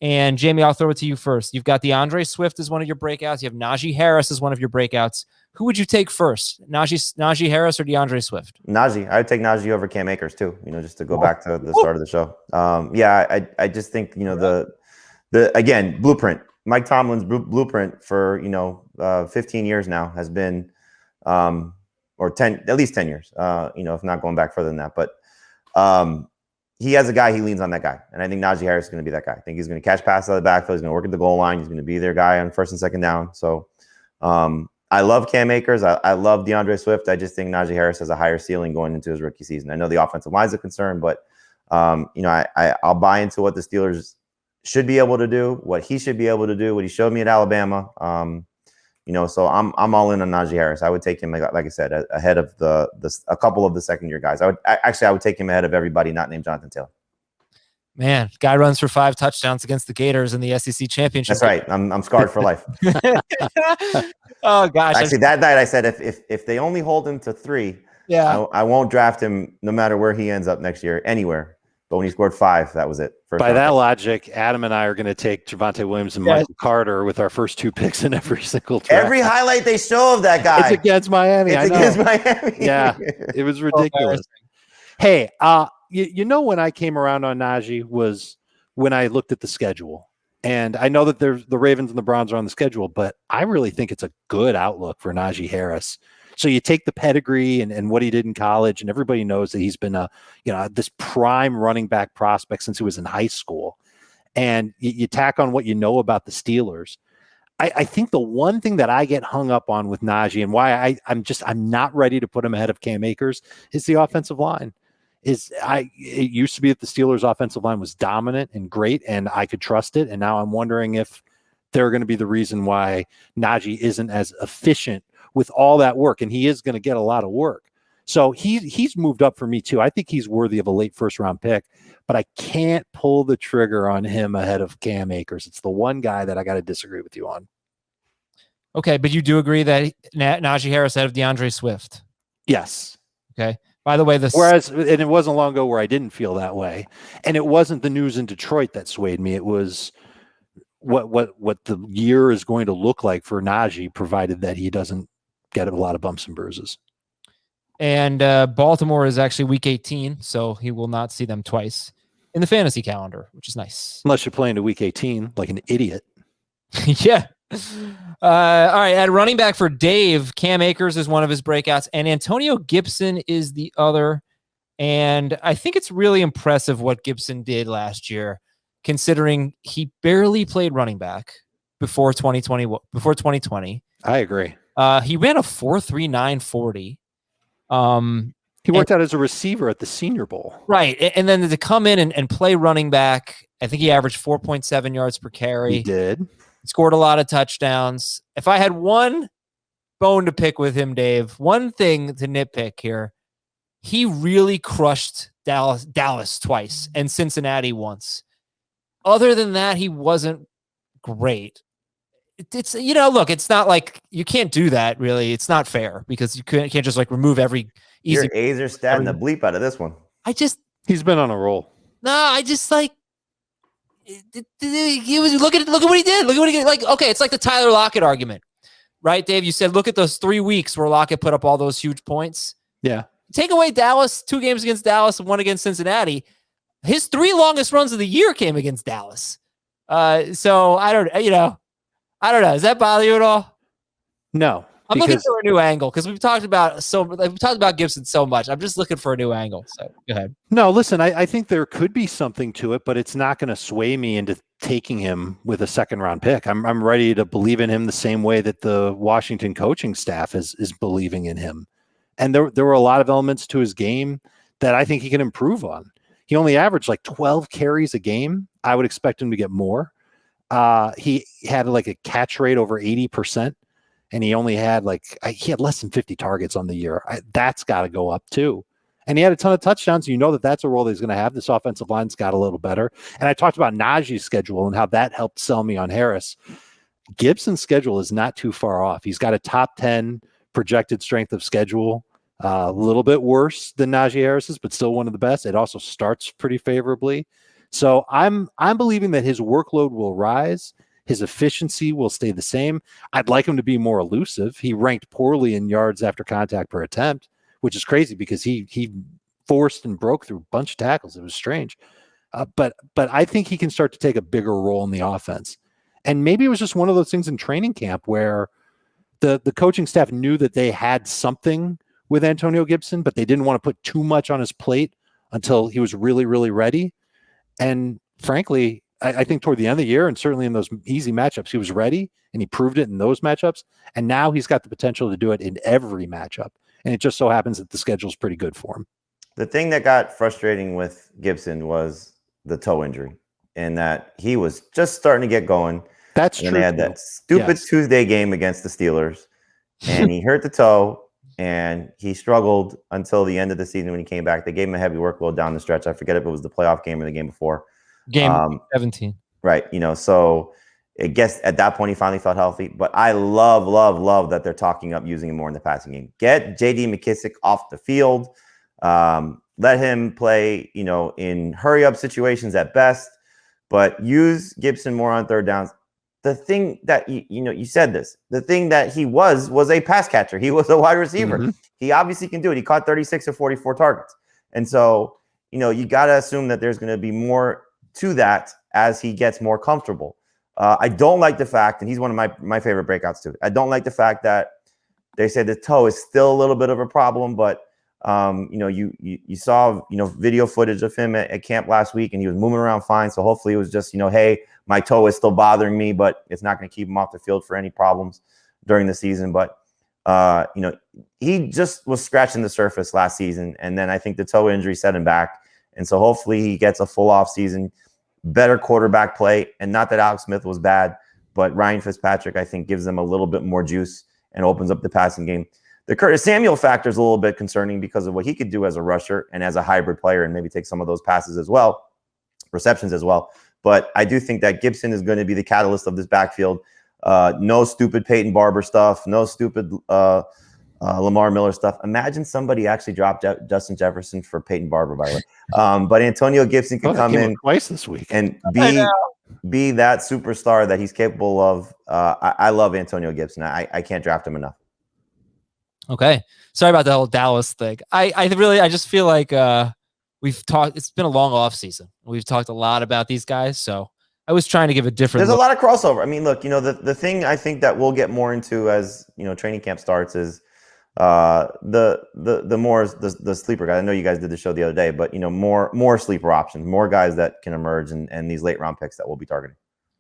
And Jamey, I'll throw it to you first. You've got DeAndre Swift as one of your breakouts. You have Najee Harris as one of your breakouts. Who would you take first? Najee Harris or DeAndre Swift? Najee. I would take Najee over Cam Akers too. Just to go back to the start of the show. I just think the again blueprint. Mike Tomlin's blueprint for 15 years now has been, or 10 at least 10 years. If not going back further than that, but he has a guy. He leans on that guy, and I think Najee Harris is going to be that guy. I think he's going to catch passes out of the backfield. He's going to work at the goal line. He's going to be their guy on first and second down. So. I love Cam Akers. I love DeAndre Swift. I just think Najee Harris has a higher ceiling going into his rookie season. I know the offensive line is a concern, but I'll buy into what the Steelers should be able to do, what he should be able to do, what he showed me at Alabama. So I'm all in on Najee Harris. I would take him, like I said, ahead of a couple of the second year guys. I would take him ahead of everybody not named Jonathan Taylor. Man, guy runs for 5 touchdowns against the Gators in the SEC championship. That's right. I'm scarred for life. Oh gosh! Actually, that night I said if they only hold him to 3, I won't draft him no matter where he ends up next year, anywhere. But when he scored 5, that was it. By that logic, Adam and I are going to take Javonte Williams and Michael Carter with our first 2 picks in every single draft. Every highlight they show of that guy, it's against Miami. It's against Miami. Yeah, it was ridiculous. Hey, when I came around on Najee was when I looked at the schedule. And I know that the Ravens and the Browns are on the schedule, but I really think it's a good outlook for Najee Harris. So you take the pedigree and what he did in college, and everybody knows that he's been this prime running back prospect since he was in high school. And you tack on what you know about the Steelers. I think the one thing that I get hung up on with Najee and why I'm not ready to put him ahead of Cam Akers is the offensive line. It used to be that the Steelers' offensive line was dominant and great, and I could trust it. And now I'm wondering if they're going to be the reason why Najee isn't as efficient with all that work, and he is going to get a lot of work. So he's moved up for me too. I think he's worthy of a late first-round pick, but I can't pull the trigger on him ahead of Cam Akers. It's the one guy that I got to disagree with you on. Okay, but you do agree that Najee Harris ahead of DeAndre Swift? Yes. Okay. By the way, and it wasn't long ago where I didn't feel that way, and it wasn't the news in Detroit that swayed me. It was what the year is going to look like for Najee, provided that he doesn't get a lot of bumps and bruises. And Baltimore is actually week 18, so he will not see them twice in the fantasy calendar, which is nice. Unless you're playing to week 18 like an idiot. Yeah. All right. At running back for Dave, Cam Akers is one of his breakouts, and Antonio Gibson is the other. And I think it's really impressive what Gibson did last year, considering he barely played running back before 2020. I agree. He ran a 4.39 40. He worked out as a receiver at the Senior Bowl. Right. And then to come in and play running back, I think he averaged 4.7 yards per carry. He did. Scored a lot of touchdowns. If I had one bone to pick with him, Dave, one thing to nitpick here, he really crushed Dallas twice and Cincinnati once. Other than that, he wasn't great. It's look, it's not like you can't do that really. It's not fair because you can't just like remove every easy. Your A's are statting the bleep out of this one. He's been on a roll. No, I just like. Look at what he did. Look at what he did. Like, okay, it's like the Tyler Lockett argument, right, Dave? You said, look at those 3 weeks where Lockett put up all those huge points. Yeah. Take away Dallas, 2 games against Dallas and 1 against Cincinnati. His 3 longest runs of the year came against Dallas. So I don't know. Does that bother you at all? No. I'm looking for a new angle because we've talked about Gibson so much. I'm just looking for a new angle. So go ahead. No, listen, I think there could be something to it, but it's not going to sway me into taking him with a second-round pick. I'm ready to believe in him the same way that the Washington coaching staff is believing in him. And there were a lot of elements to his game that I think he can improve on. He only averaged like 12 carries a game. I would expect him to get more. He had like a catch rate over 80%. And he only had he had less than 50 targets on the year. That's got to go up too. And he had a ton of touchdowns. You know that's a role that he's going to have. This offensive line's got a little better. And I talked about Najee's schedule and how that helped sell me on Harris. Gibson's schedule is not too far off. He's got a top 10 projected strength of schedule, a little bit worse than Najee Harris's, but still one of the best. It also starts pretty favorably. So I'm believing that his workload will rise. His efficiency will stay the same. I'd like him to be more elusive. He ranked poorly in yards after contact per attempt, which is crazy because he forced and broke through a bunch of tackles. It was strange. But I think he can start to take a bigger role in the offense. And maybe it was just one of those things in training camp where the coaching staff knew that they had something with Antonio Gibson, but they didn't want to put too much on his plate until he was really, really ready. And frankly, I think toward the end of the year, and certainly in those easy matchups, he was ready, and he proved it in those matchups. And now he's got the potential to do it in every matchup. And it just so happens that the schedule's pretty good for him. The thing that got frustrating with Gibson was the toe injury, and that he was just starting to get going. That's true. And they had that stupid Tuesday game against the Steelers, and he hurt the toe, and he struggled until the end of the season when he came back. They gave him a heavy workload down the stretch. I forget if it was the playoff game or the game before. Game 17. Right. So I guess at that point he finally felt healthy. But I love that they're talking up using him more in the passing game. Get J.D. McKissic off the field. Let him play, in hurry-up situations at best. But use Gibson more on third downs. The thing that, you said this. The thing that he was a pass catcher. He was a wide receiver. Mm-hmm. He obviously can do it. He caught 36 of 44 targets. And so, you got to assume that there's going to be more to that as he gets more comfortable. I don't like the fact, and he's one of my favorite breakouts too. I don't like the fact that they say the toe is still a little bit of a problem, but you saw video footage of him at camp last week, and he was moving around fine. So hopefully it was just hey, my toe is still bothering me, but it's not going to keep him off the field for any problems during the season. But he just was scratching the surface last season, and then I think the toe injury set him back. And so hopefully he gets a full off season, better quarterback play. And not that Alex Smith was bad, but Ryan Fitzpatrick, I think, gives them a little bit more juice and opens up the passing game. The Curtis Samuel factor is a little bit concerning because of what he could do as a rusher and as a hybrid player, and maybe take some of those passes as well, receptions as well. But I do think that Gibson is going to be the catalyst of this backfield. No stupid Peyton Barber stuff, no stupid Lamar Miller stuff. Imagine somebody actually dropped Justin Jefferson for Peyton Barber, by the way. But Antonio Gibson can come in twice this week and be that superstar that he's capable of. I love Antonio Gibson. I can't draft him enough. Okay. Sorry about the whole Dallas thing. I just feel like we've talked. It's been a long off season. We've talked a lot about these guys. So I was trying to give a different. There's a lot of crossover. I mean, look, the thing I think that we'll get more into as training camp starts is the more the sleeper guys. I know you guys did the show the other day, but more sleeper options, more guys that can emerge, and these late round picks that we'll be targeting.